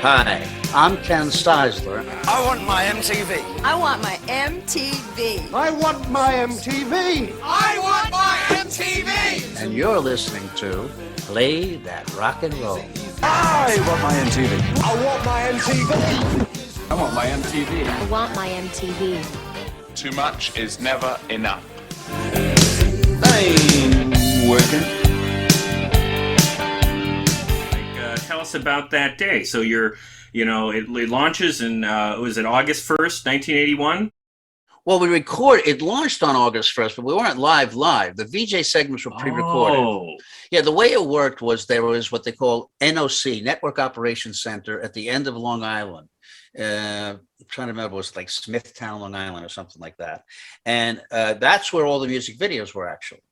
Hi, I'm Ken Ceizler. I want my MTV. I want my MTV. I want my MTV. I want my MTV. And you're listening to Play That Rock and Roll. I want my MTV. I want my MTV. I want my MTV. I want my MTV. Too much is never enough. Ain't working. Tell us about that day. So it launches in, was it August 1st, 1981? Well, it launched on August 1st, but we weren't live. The VJ segments were pre-recorded. Oh. Yeah, the way it worked was there was what they call NOC, Network Operations Center, at the end of Long Island. I'm trying to remember, it was like Smithtown, Long Island or something like that. And that's where all the music videos were actually.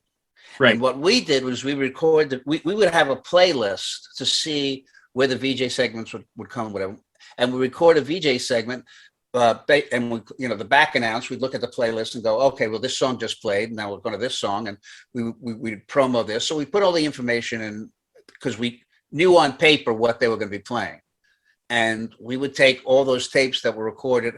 Right. And what we did was we recorded, we would have a playlist to see where the VJ segments would come, whatever. And we record a VJ segment, and we, the back announce, we'd look at the playlist and go, okay, well, this song just played. Now we're going to this song, and we'd promo this. So we put all the information in because we knew on paper what they were going to be playing. And we would take all those tapes that were recorded.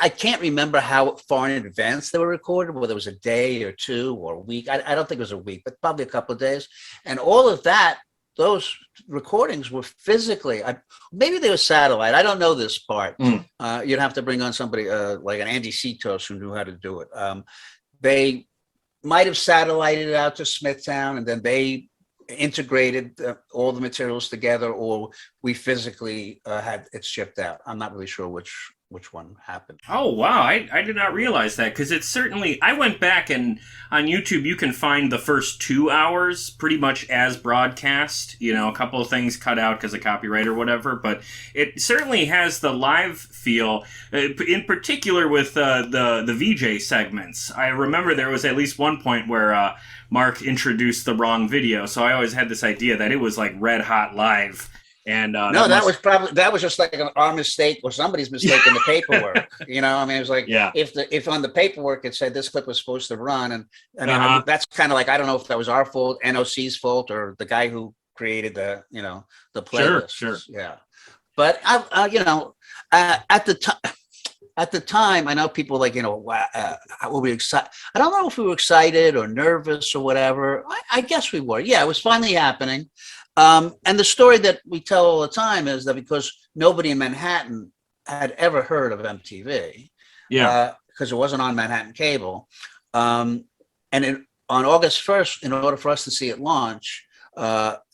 I can't remember how far in advance they were recorded, whether it was a day or two or a week. I don't think it was a week, but probably a couple of days. And all of that, those recordings were physically, maybe they were satellite. I don't know this part. You'd have to bring on somebody like an Andy Setos who knew how to do it. They might have satellited it out to Smithtown, and then they integrated all the materials together, or we physically had it shipped out. I'm not really sure which one happened. Oh, wow. I did not realize that, because it's certainly, I went back, and on YouTube you can find the first 2 hours pretty much as broadcast, a couple of things cut out because of copyright or whatever, but it certainly has the live feel, in particular with the VJ segments. I remember there was at least one point where Mark introduced the wrong video, so I always had this idea that it was like red hot live. And no, that was just like our mistake or somebody's mistake in the paperwork. It was like, yeah. If on the paperwork it said this clip was supposed to run, and that's kind of like, I don't know if that was our fault, NOC's fault, or the guy who created the playlist. Sure. Yeah. But at the time, I know people like, were we excited? I don't know if we were excited or nervous or whatever. I guess we were. Yeah, it was finally happening. And the story that we tell all the time is that because nobody in Manhattan had ever heard of MTV, because it wasn't on Manhattan cable. On August 1st, in order for us to see it launch,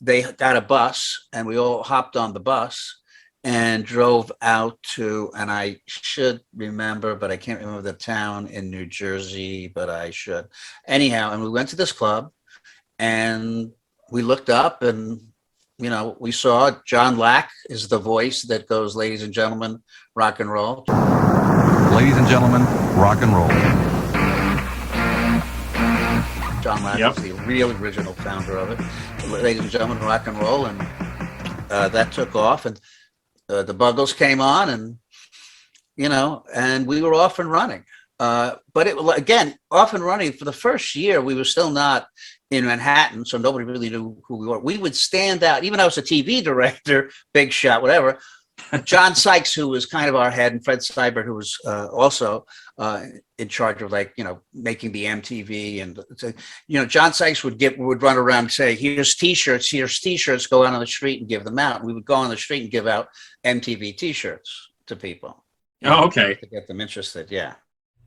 they got a bus, and we all hopped on the bus and drove out to, and I should remember, but I can't remember the town in New Jersey, but I should. Anyhow, and we went to this club, and we looked up, and we saw John Lack is the voice that goes, "Ladies and gentlemen, rock and roll." Ladies and gentlemen, rock and roll. John Lack is the real original founder of it. Ladies and gentlemen, rock and roll, and that took off, and the Buggles came on, and and we were off and running. But again, off and running for the first year, we were still not in Manhattan, so nobody really knew who we were. We would stand out, even though I was a TV director, big shot, whatever. John Sykes, who was kind of our head, and Fred Seibert, who was also in charge of making the MTV, and John Sykes would run around and say, here's T-shirts, go out on the street and give them out. And we would go on the street and give out MTV T-shirts to people. Oh, okay. To get them interested, yeah.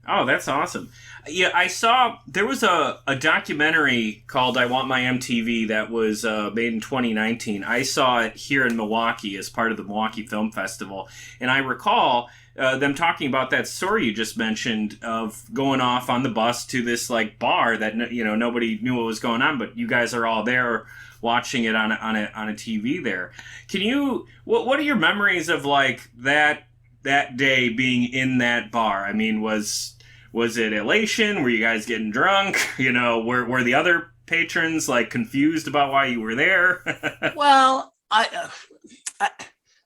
Oh, that's awesome. Yeah, I saw there was a documentary called I Want My MTV that was made in 2019. I saw it here in Milwaukee as part of the Milwaukee Film Festival. And I recall them talking about that story you just mentioned of going off on the bus to this bar that, nobody knew what was going on, but you guys are all there watching it on a TV there. What are your memories of that day being in that bar? I mean, was it elation? Were you guys getting drunk? Were the other patrons confused about why you were there? Well,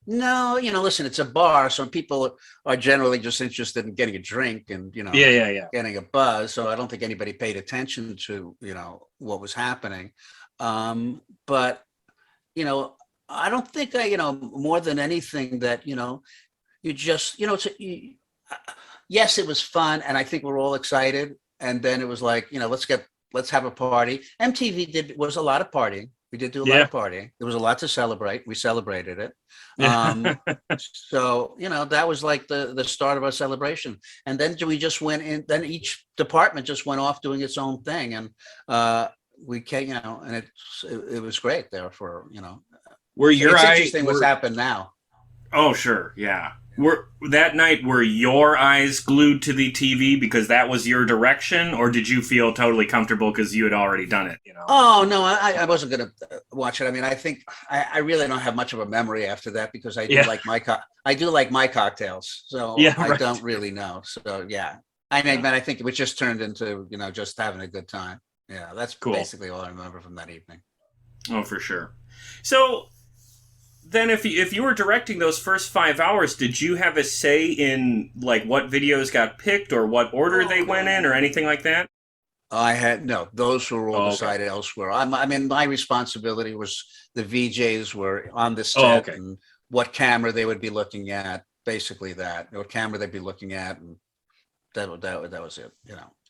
no, listen, it's a bar, so people are generally just interested in getting a drink and, getting a buzz. So I don't think anybody paid attention to, what was happening. But, I don't think more than anything that, you just, yes, it was fun. And I think we're all excited. And then it was like, let's have a party. MTV was a lot of partying. We did do a lot of partying. There was a lot to celebrate. We celebrated it. So, that was like the start of our celebration. And then we just went in, then each department just went off doing its own thing. And we came, and it was great there for, Were your it's eyes interesting what's happened now. Oh, sure. Yeah. That night, were your eyes glued to the TV because that was your direction, or did you feel totally comfortable because you had already done it? Oh no, I wasn't going to watch it. I mean, I think I really don't have much of a memory after that because I do like my cocktails, so I don't really know. So yeah, I mean, but I think it was just turned into just having a good time. Yeah, that's cool. Basically all I remember from that evening. Oh, for sure. So then if you were directing those first 5 hours, did you have a say in like what videos got picked or what order they went in or anything like that? I had no, those were all decided elsewhere. I mean, my responsibility was the VJs were on the set and what camera they would be looking at, basically that, what camera they'd be looking at. And that was it,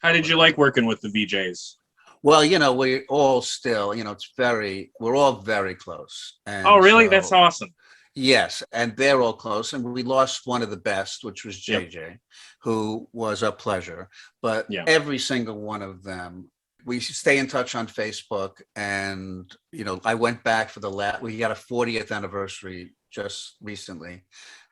How did you like working with the VJs? Well, we're all still, we're all very close. And oh, really? That's awesome. Yes. And they're all close. And we lost one of the best, which was JJ, who was a pleasure. But every single one of them, we stay in touch on Facebook. And, I went back for we got a 40th anniversary just recently.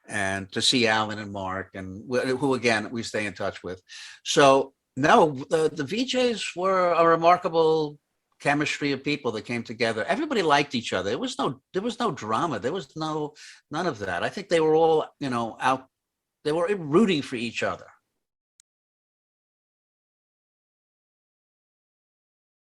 And to see Alan and Mark, and who, again, we stay in touch with. So, no, the VJs were a remarkable chemistry of people that came together. Everybody liked each other. There was no drama. There was none of that. I think they were all, out. They were rooting for each other.